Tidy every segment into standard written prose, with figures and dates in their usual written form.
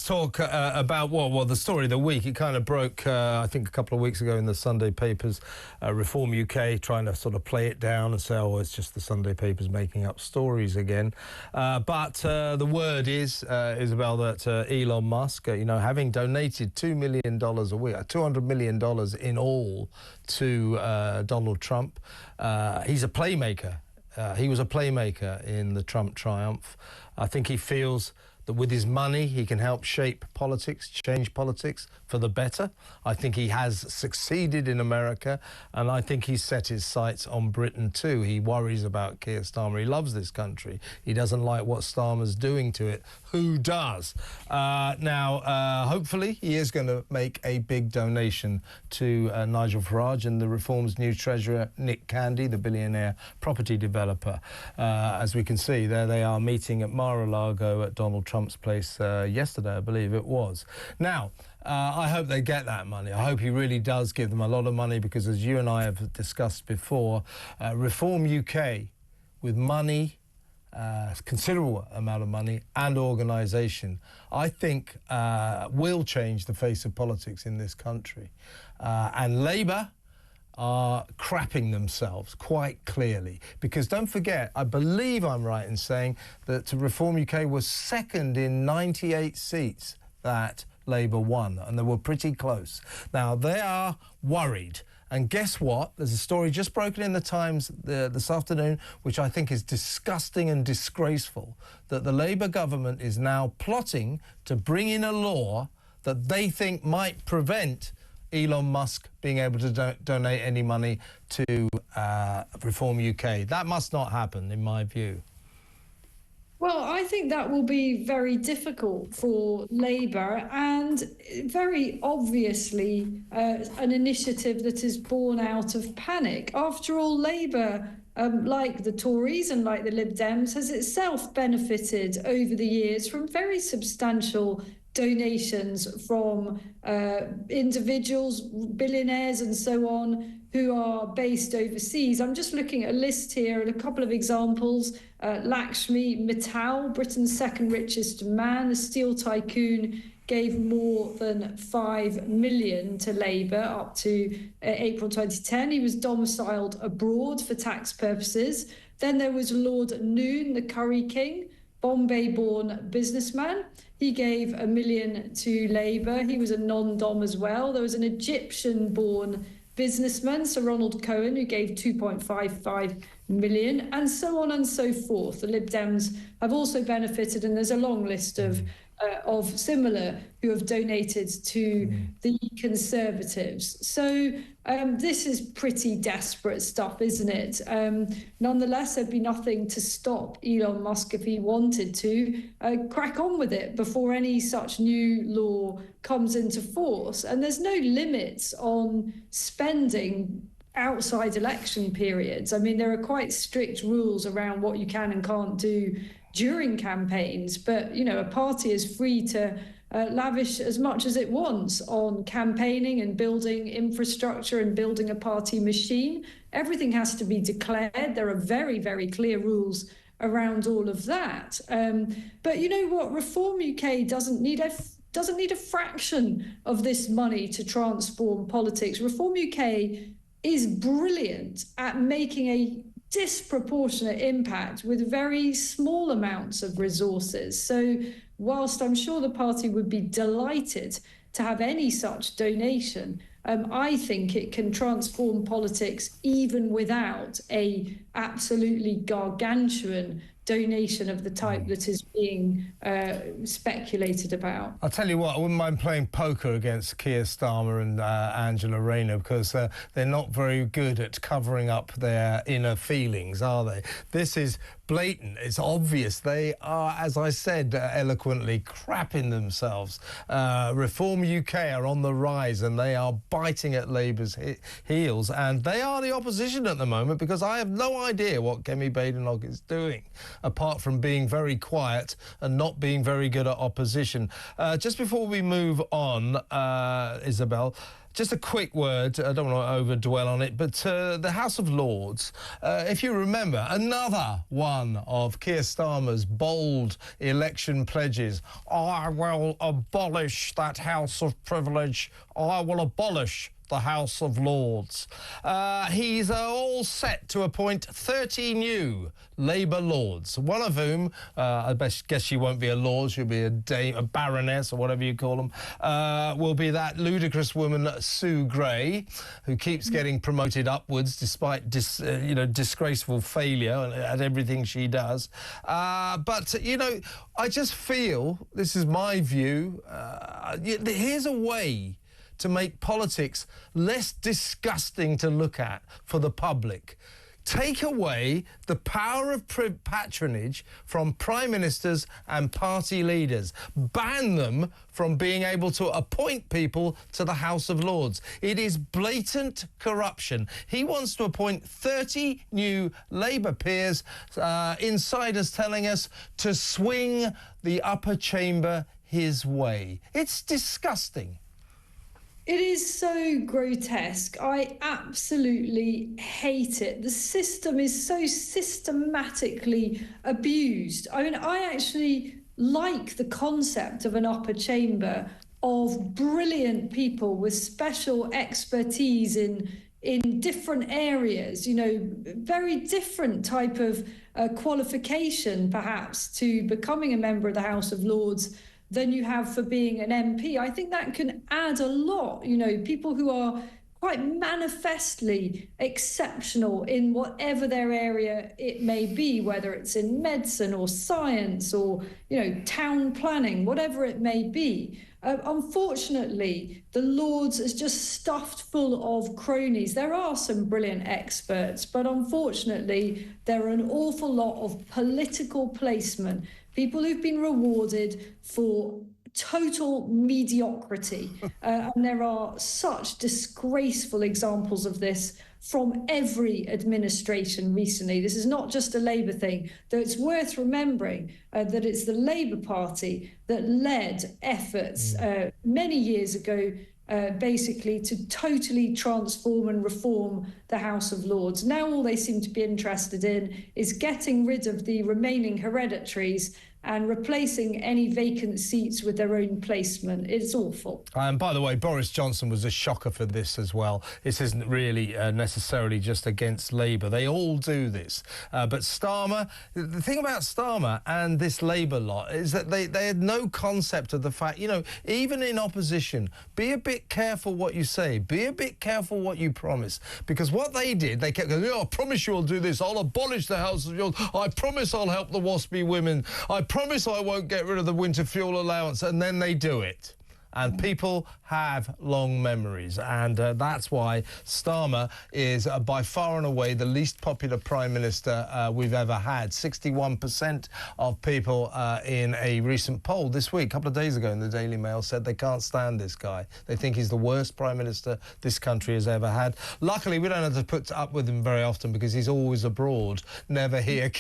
let's talk about the story of the week. It kind of broke, I think, a couple of weeks ago in the Sunday papers. Reform UK trying to sort of play it down and say, oh, it's just the Sunday papers making up stories again. But the word is, Isabel, that Elon Musk, having donated $2 million a week, $200 million in all to Donald Trump, he's a playmaker. He was a playmaker in the Trump triumph. I think he feels that with his money, he can help shape politics, change politics for the better. I think he has succeeded in America, and I think he's set his sights on Britain too. He worries about Keir Starmer. He loves this country. He doesn't like what Starmer's doing to it. Who does? Now, hopefully, he is going to make a big donation to Nigel Farage and the Reform's new treasurer, Nick Candy, the billionaire property developer. As we can see, there they are meeting at Mar-a-Lago at Donald Trump's place yesterday, I believe it was. Now, I hope they get that money. I hope he really does give them a lot of money because, as you and I have discussed before, Reform UK, with money, considerable amount of money and organisation, I think will change the face of politics in this country. And Labour are crapping themselves quite clearly, because don't forget, I believe I'm right in saying that Reform UK was second in 98 seats that Labour won, and they were pretty close. Now, they are worried. And guess what? There's a story just broken in the Times this afternoon, which I think is disgusting and disgraceful, that the Labour government is now plotting to bring in a law that they think might prevent Elon Musk being able to donate any money to Reform UK. That must not happen, in my view. Well, I think that will be very difficult for Labour, and very obviously an initiative that is born out of panic. After all, Labour, like the Tories and like the Lib Dems, has itself benefited over the years from very substantial donations from individuals, billionaires and so on, who are based overseas. I'm just looking at a list here and a couple of examples. Lakshmi Mittal, Britain's second richest man, a steel tycoon, gave more than $5 million to Labour up to April 2010. He was domiciled abroad for tax purposes. Then there was Lord Noon, the Curry King, Bombay-born businessman. He gave $1 million to Labour. He was a non-dom as well. There was an Egyptian-born businessman, Sir Ronald Cohen, who gave $2.55 million, and so on and so forth. The Lib Dems have also benefited, and there's a long list of similar who have donated to the Conservatives. So this is pretty desperate stuff, isn't it? Nonetheless, there'd be nothing to stop Elon Musk, if he wanted to, crack on with it before any such new law comes into force. And there's no limits on spending outside election periods. I mean, there are quite strict rules around what you can and can't do during campaigns, but, a party is free to lavish as much as it wants on campaigning and building infrastructure and building a party machine. Everything has to be declared. There are very, very clear rules around all of that. But you know what? Reform UK doesn't need a fraction of this money to transform politics. Reform UK is brilliant at making a disproportionate impact with very small amounts of resources. So whilst I'm sure the party would be delighted to have any such donation, I think it can transform politics even without a absolutely gargantuan donation of the type that is being speculated about. I'll tell you what, I wouldn't mind playing poker against Keir Starmer and Angela Rayner, because they're not very good at covering up their inner feelings, are they? This is blatant. It's obvious. They are, as I said eloquently, crapping themselves. Reform UK are on the rise, and they are biting at Labour's heels, and they are the opposition at the moment, because I have no idea what Kemi Badenoch is doing. apart from being very quiet and not being very good at opposition. Just before we move on, Isabel, just a quick word, I don't want to overdwell on it, but the House of Lords, if you remember, another one of Keir Starmer's bold election pledges. I will abolish that House of Privilege. I will abolish the House of Lords. He's all set to appoint 30 new Labour Lords, one of whom, I guess she won't be a Lord, she'll be a Baroness or whatever you call them, will be that ludicrous woman Sue Gray, who keeps getting promoted upwards despite disgraceful failure at everything she does. But, you know, I just feel, this is my view, here's a way to make politics less disgusting to look at for the public. Take away the power of patronage from prime ministers and party leaders. Ban them from being able to appoint people to the House of Lords. It is blatant corruption. He wants to appoint 30 new Labour peers, insiders telling us, to swing the upper chamber his way. It's disgusting. It is so grotesque. I absolutely hate it. The system is so systematically abused. I mean, I actually like the concept of an upper chamber of brilliant people with special expertise in different areas, you know, very different type of qualification, perhaps, to becoming a member of the House of Lords than you have for being an MP. I think that can add a lot, you know, people who are quite manifestly exceptional in whatever their area it may be, whether it's in medicine or science or, you know, town planning, whatever it may be. Unfortunately, the Lords is just stuffed full of cronies. There are some brilliant experts, but unfortunately, there are an awful lot of political placement, people who've been rewarded for total mediocrity. And there are such disgraceful examples of this from every administration recently. This is not just a Labour thing, though it's worth remembering that it's the Labour Party that led efforts many years ago basically to totally transform and reform the House of Lords. Now all they seem to be interested in is getting rid of the remaining hereditaries and replacing any vacant seats with their own placement. It's awful. And by the way, Boris Johnson was a shocker for this as well. This isn't really necessarily just against Labour. They all do this. But Starmer, the thing about Starmer and this Labour lot is that they had no concept of the fact, you know, even in opposition, be a bit careful what you say, be a bit careful what you promise. Because what they did, they kept going, oh, I promise you I'll do this, I'll abolish the House of Lords, I promise I'll help the waspy women, I promise I won't get rid of the winter fuel allowance, and then they do it. And people have long memories, and that's why Starmer is by far and away the least popular Prime Minister we've ever had. 61% of people in a recent poll this week, a couple of days ago in the Daily Mail, said they can't stand this guy. They think he's the worst Prime Minister this country has ever had. Luckily, we don't have to put up with him very often because he's always abroad, never here.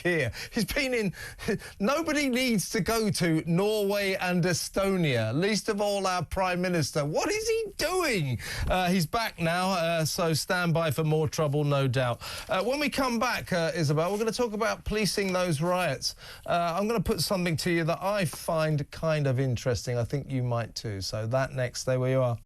He's been in... Nobody needs to go to Norway and Estonia, least of all our Prime Minister. What is he doing? He's back now, so stand by for more trouble, no doubt. When we come back, Isabel, we're going to talk about policing those riots. I'm going to put something to you that I find kind of interesting. I think you might too. So that next, stay where you are.